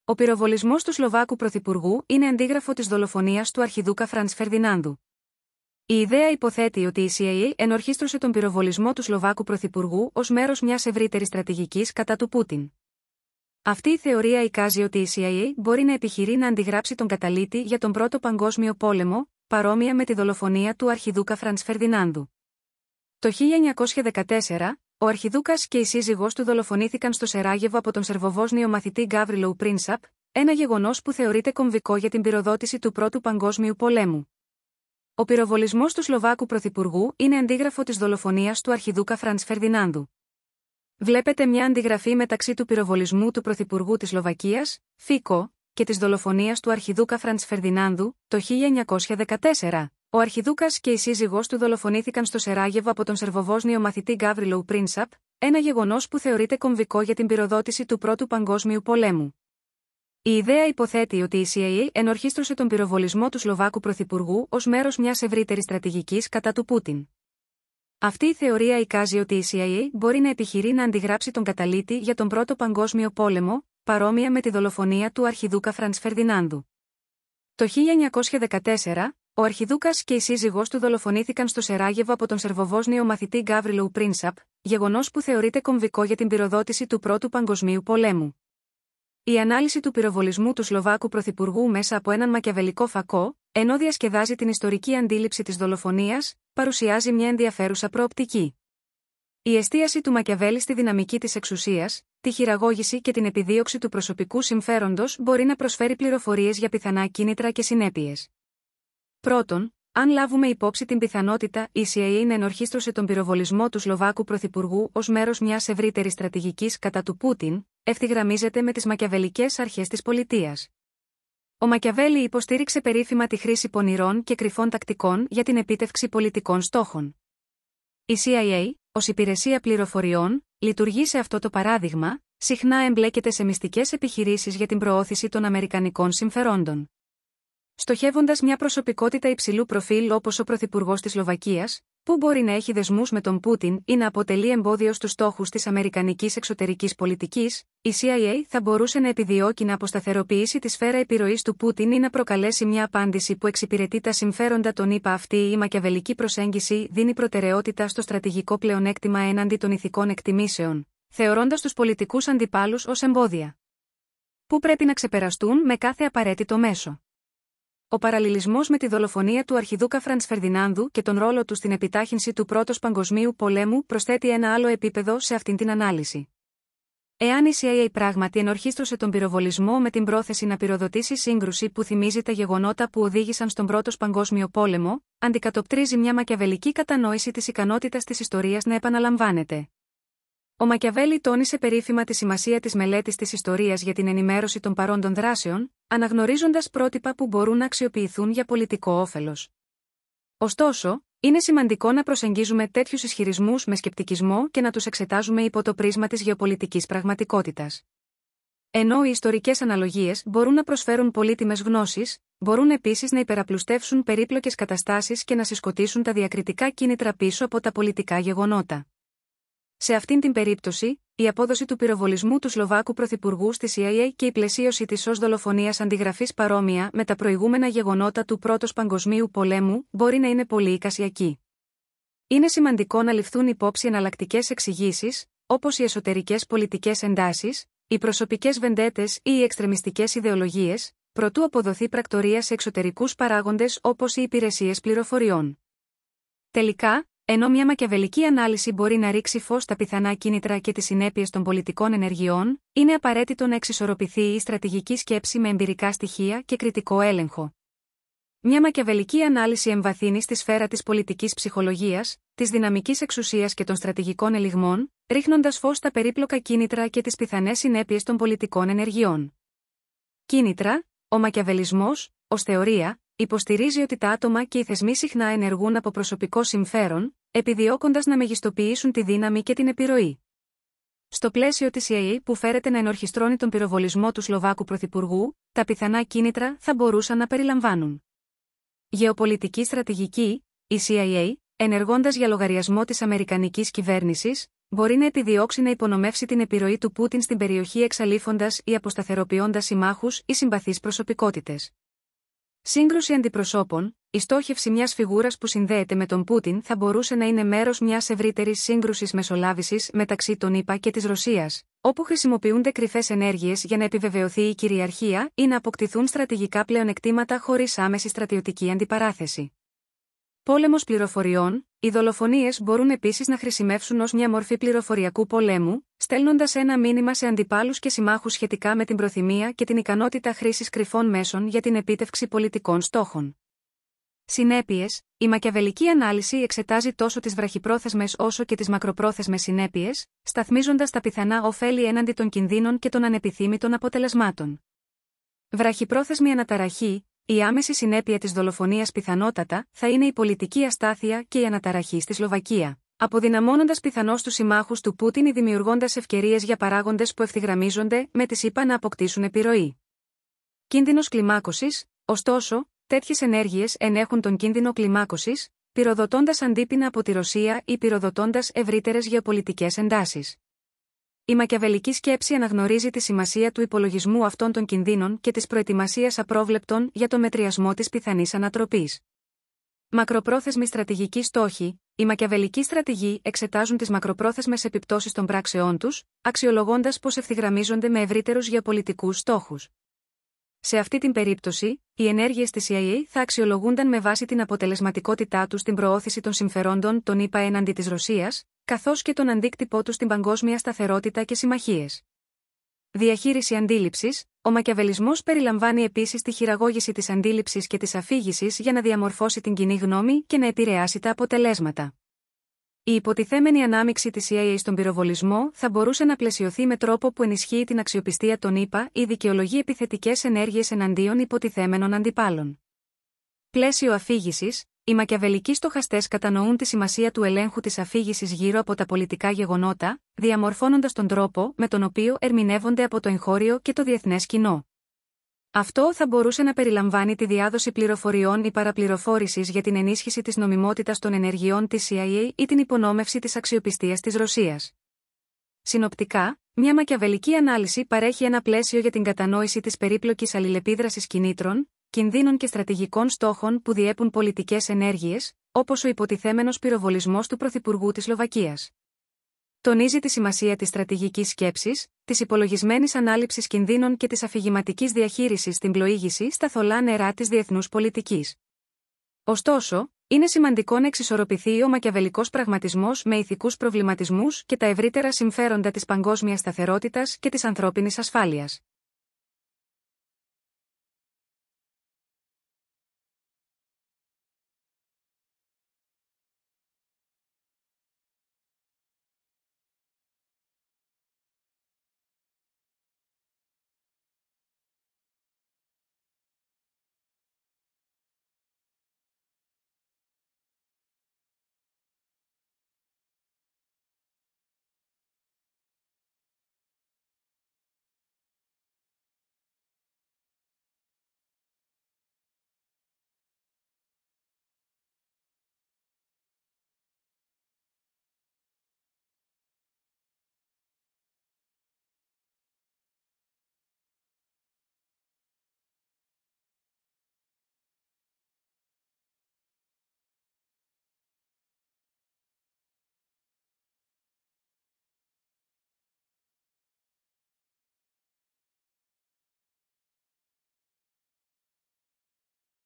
Ο πυροβολισμός του Σλοβάκου πρωθυπουργού είναι αντίγραφο της δολοφονίας του αρχιδούκα Φραντς Φερδινάνδου. Η ιδέα υποθέτει ότι η CIA ενορχίστρωσε τον πυροβολισμό του Σλοβάκου πρωθυπουργού ως μέρος μιας ευρύτερης στρατηγικής κατά του Πούτιν. Αυτή η θεωρία εικάζει ότι η CIA μπορεί να επιχειρεί να αντιγράψει τον καταλύτη για τον Πρώτο Παγκόσμιο Πόλεμο, παρόμοια με τη δολοφονία του αρχιδούκα Φραντς Φερδινάνδου. Το 1914, ο αρχιδούκας και η σύζυγός του δολοφονήθηκαν στο Σεράγεβο από τον Σερβοβόσνιο μαθητή Γκάβριλο Πρίνσαπ, ένα γεγονός που θεωρείται κομβικό για την πυροδότηση του Πρώτου Παγκόσμιου Πολέμου. Ο πυροβολισμός του Σλοβάκου πρωθυπουργού είναι αντίγραφο της δολοφονίας του αρχιδούκα Φραντς Φερδινάνδου. Βλέπετε μια αντιγραφή μεταξύ του πυροβολισμού του πρωθυπουργού της Σλοβακίας, Φίκο, και της δολοφονίας του αρχιδούκα Φραντς Φερδινάνδου, το 1914. Ο αρχιδούκας και η σύζυγός του δολοφονήθηκαν στο Σεράγεβο από τον Σερβοβόσνιο μαθητή Γκάβριλο Πρίνσαπ, ένα γεγονός που θεωρείται κομβικό για την πυροδότηση του Πρώτου Παγκόσμιου Πολέμου. Η ιδέα υποθέτει ότι η CIA ενορχίστρωσε τον πυροβολισμό του Σλοβάκου πρωθυπουργού ως μέρος μιας ευρύτερης στρατηγικής κατά του Πούτιν. Αυτή η θεωρία εικάζει ότι η CIA μπορεί να επιχειρεί να αντιγράψει τον καταλύτη για τον Πρώτο Παγκόσμιο Πόλεμο, παρόμοια με τη δολοφονία του αρχιδούκα Φραντς Φερδινάνδου. Το 1914, ο αρχιδούκας και η σύζυγός του δολοφονήθηκαν στο Σεράγεβο από τον Σερβοβόσνιο μαθητή Γκάβριλο Πρίνσαπ, γεγονός που θεωρείται κομβικό για την πυροδότηση του Πρώτου Παγκοσμίου Πολέμου. Η ανάλυση του πυροβολισμού του Σλοβάκου πρωθυπουργού μέσα από έναν μακιαβελικό φακό, ενώ διασκεδάζει την ιστορική αντίληψη της δολοφονίας, παρουσιάζει μια ενδιαφέρουσα προοπτική. Η εστίαση του Μακιαβέλη στη δυναμική της εξουσίας, τη χειραγώγηση και την επιδίωξη του προσωπικού συμφέροντος μπορεί να προσφέρει πληροφορίες για πιθανά κίνητρα και συνέπειες. Πρώτον, αν λάβουμε υπόψη την πιθανότητα η CIA να ενορχίστρωσε τον πυροβολισμό του Σλοβάκου πρωθυπουργού ως μέρος μιας ευρύτερης στρατηγικής κατά του Πούτιν, ευθυγραμμίζεται με τις μακιαβελικές αρχές της πολιτείας. Ο Μακιαβέλη υποστήριξε περίφημα τη χρήση πονηρών και κρυφών τακτικών για την επίτευξη πολιτικών στόχων. Η CIA, ως υπηρεσία πληροφοριών, λειτουργεί σε αυτό το παράδειγμα, συχνά εμπλέκεται σε μυστικές επιχειρήσεις για την προώθηση των αμερικανικών συμφερόντων. Στοχεύοντας μια προσωπικότητα υψηλού προφίλ όπως ο πρωθυπουργός της Σλοβακίας, που μπορεί να έχει δεσμούς με τον Πούτιν ή να αποτελεί εμπόδιο στους στόχους της αμερικανικής εξωτερικής πολιτικής, η CIA θα μπορούσε να επιδιώκει να αποσταθεροποιήσει τη σφαίρα επιρροής του Πούτιν ή να προκαλέσει μια απάντηση που εξυπηρετεί τα συμφέροντα των ΗΠΑ. Αυτή η μακιαβελική προσέγγιση δίνει προτεραιότητα στο στρατηγικό πλεονέκτημα έναντι των ηθικών εκτιμήσεων, θεωρώντας τους πολιτικούς αντιπάλους ως εμπόδια που πρέπει να ξεπεραστούν με κάθε απαραίτητο μέσο. Ο παραλληλισμός με τη δολοφονία του αρχιδούκα Φραντς Φερδινάνδου και τον ρόλο του στην επιτάχυνση του Πρώτου Παγκοσμίου Πολέμου προσθέτει ένα άλλο επίπεδο σε αυτήν την ανάλυση. Εάν η CIA πράγματι ενορχίστρωσε τον πυροβολισμό με την πρόθεση να πυροδοτήσει σύγκρουση που θυμίζει τα γεγονότα που οδήγησαν στον Πρώτο Παγκόσμιο Πόλεμο, αντικατοπτρίζει μια μακιαβελική κατανόηση της ικανότητας της ιστορίας να επαναλαμβάνεται. Ο Μακιαβέλη τόνισε περίφημα τη σημασία της μελέτης της ιστορίας για την ενημέρωση των παρόντων δράσεων, αναγνωρίζοντας πρότυπα που μπορούν να αξιοποιηθούν για πολιτικό όφελος. Ωστόσο, είναι σημαντικό να προσεγγίζουμε τέτοιους ισχυρισμούς με σκεπτικισμό και να τους εξετάζουμε υπό το πρίσμα της γεωπολιτικής πραγματικότητας. Ενώ οι ιστορικές αναλογίες μπορούν να προσφέρουν πολύτιμες γνώσεις, μπορούν επίσης να υπεραπλουστεύσουν περίπλοκες καταστάσεις και να συσκοτήσουν τα διακριτικά κίνητρα πίσω από τα πολιτικά γεγονότα. Σε αυτήν την περίπτωση, η απόδοση του πυροβολισμού του Σλοβάκου πρωθυπουργού στη CIA και η πλαισίωση της ως δολοφονίας αντιγραφής παρόμοια με τα προηγούμενα γεγονότα του Πρώτου Παγκοσμίου Πολέμου μπορεί να είναι πολύ εικασιακή. Είναι σημαντικό να ληφθούν υπόψη εναλλακτικές εξηγήσεις, όπως οι εσωτερικές πολιτικές εντάσεις, οι προσωπικές βεντέτες ή οι εξτρεμιστικές ιδεολογίες, προτού αποδοθεί πρακτορία σε εξωτερικούς παράγοντες όπως οι υπηρεσίες πληροφοριών. Τελικά, ενώ μια μακιαβελική ανάλυση μπορεί να ρίξει φως στα πιθανά κίνητρα και τις συνέπειες των πολιτικών ενεργειών, είναι απαραίτητο να εξισορροπηθεί η στρατηγική σκέψη με εμπειρικά στοιχεία και κριτικό έλεγχο. Μια μακιαβελική ανάλυση εμβαθύνει στη σφαίρα της πολιτικής ψυχολογίας, της δυναμικής εξουσίας και των στρατηγικών ελιγμών, ρίχνοντας φως στα περίπλοκα κίνητρα και τις πιθανές συνέπειες των πολιτικών ενεργειών. Κίνητρα, ο μακιαβελισμός, ως θεωρία, υποστηρίζει ότι τα άτομα και οι θεσμοί συχνά ενεργούν από προσωπικό συμφέρον, επιδιώκοντας να μεγιστοποιήσουν τη δύναμη και την επιρροή. Στο πλαίσιο της CIA που φέρεται να ενορχιστρώνει τον πυροβολισμό του Σλοβάκου πρωθυπουργού, τα πιθανά κίνητρα θα μπορούσαν να περιλαμβάνουν γεωπολιτική στρατηγική, η CIA, ενεργώντας για λογαριασμό της Αμερικανικής κυβέρνησης, μπορεί να επιδιώξει να υπονομεύσει την επιρροή του Πούτιν στην περιοχή εξαλείφοντας ή αποσταθεροποιώντας συμμάχους ή συμπαθείς προσωπικότητες. Σύγκρουση αντιπροσώπων. Η στόχευση μιας φιγούρας που συνδέεται με τον Πούτιν θα μπορούσε να είναι μέρος μιας ευρύτερης σύγκρουσης μεσολάβησης μεταξύ των ΗΠΑ και της Ρωσίας, όπου χρησιμοποιούνται κρυφές ενέργειες για να επιβεβαιωθεί η κυριαρχία ή να αποκτηθούν στρατηγικά πλεονεκτήματα χωρίς άμεση στρατιωτική αντιπαράθεση. Πόλεμος πληροφοριών. Οι δολοφονίες μπορούν επίσης να χρησιμεύσουν ως μια μορφή πληροφοριακού πολέμου, στέλνοντας ένα μήνυμα σε αντιπάλους και συμμάχους σχετικά με την προθυμία και την ικανότητα χρήσης κρυφών μέσων για την επίτευξη πολιτικών στόχων. Συνέπειες. Η μακιαβελική ανάλυση εξετάζει τόσο τις βραχυπρόθεσμες όσο και τις μακροπρόθεσμες συνέπειες, σταθμίζοντας τα πιθανά ωφέλη έναντι των κινδύνων και των ανεπιθύμητων αποτελεσμάτων. Βραχυπρόθεσμη αναταραχή. Η άμεση συνέπεια της δολοφονίας πιθανότατα θα είναι η πολιτική αστάθεια και η αναταραχή στη Σλοβακία, αποδυναμώνοντας πιθανώς τους συμμάχους του Πούτιν ή δημιουργώντας ευκαιρίες για παράγοντες που ευθυγραμμίζονται με τις ΗΠΑ να αποκτήσουν επιρροή. Κίνδυνος κλιμάκωσης. Ωστόσο, τέτοιες ενέργειες ενέχουν τον κίνδυνο κλιμάκωσης, πυροδοτώντας αντίπεινα από τη Ρωσία ή πυροδοτώντας ευρύτερες γεωπολιτικές εντάσεις. Η μακιαβελική σκέψη αναγνωρίζει τη σημασία του υπολογισμού αυτών των κινδύνων και της προετοιμασίας απρόβλεπτων για το μετριασμό της πιθανής ανατροπής. Μακροπρόθεσμοι στρατηγικοί στόχοι. Οι μακιαβελικοί στρατηγοί εξετάζουν τις μακροπρόθεσμες επιπτώσεις των πράξεών τους, αξιολογώντας πώς ευθυγραμμίζονται με ευρύτερους γεωπολιτικούς στόχους. Σε αυτή την περίπτωση, οι ενέργειες της CIA θα αξιολογούνταν με βάση την αποτελεσματικότητά τους στην προώθηση των συμφερόντων των ΗΠΑ έναντι της Ρωσίας, καθώς και τον αντίκτυπό τους στην παγκόσμια σταθερότητα και συμμαχίες. Διαχείριση αντίληψης. Ο μακιαβελισμός περιλαμβάνει επίσης τη χειραγώγηση της αντίληψης και της αφήγησης για να διαμορφώσει την κοινή γνώμη και να επηρεάσει τα αποτελέσματα. Η υποτιθέμενη ανάμειξη της CIA στον πυροβολισμό θα μπορούσε να πλαισιωθεί με τρόπο που ενισχύει την αξιοπιστία των ΗΠΑ ή δικαιολογεί επιθετικές ενέργειες εναντίον υποτιθέμενων αντιπάλων. Πλαίσιο αφήγησης. Οι μακιαβελικοί στοχαστές κατανοούν τη σημασία του ελέγχου της αφήγησης γύρω από τα πολιτικά γεγονότα, διαμορφώνοντας τον τρόπο με τον οποίο ερμηνεύονται από το εγχώριο και το διεθνές κοινό. Αυτό θα μπορούσε να περιλαμβάνει τη διάδοση πληροφοριών ή παραπληροφόρησης για την ενίσχυση της νομιμότητας των ενεργειών της CIA ή την υπονόμευση της αξιοπιστίας της Ρωσίας. Συνοπτικά, μια μακιαβελική ανάλυση παρέχει ένα πλαίσιο για την κατανόηση της περίπλοκης αλληλεπίδρασης κινήτρων, κινδύνων και στρατηγικών στόχων που διέπουν πολιτικές ενέργειες, όπως ο υποτιθέμενος πυροβολισμός του Πρωθυπουργού της Σλοβακίας. Τονίζει τη σημασία της στρατηγικής σκέψης, της υπολογισμένης ανάληψης κινδύνων και της αφηγηματικής διαχείρισης στην πλοήγηση στα θολά νερά της διεθνούς πολιτικής. Ωστόσο, είναι σημαντικό να εξισορροπηθεί ο μακιαβελικός πραγματισμός με ηθικούς προβληματισμούς και τα ευρύτερα συμφέροντα της παγκόσμιας σταθερότητας και της ανθρώπινης ασφάλειας.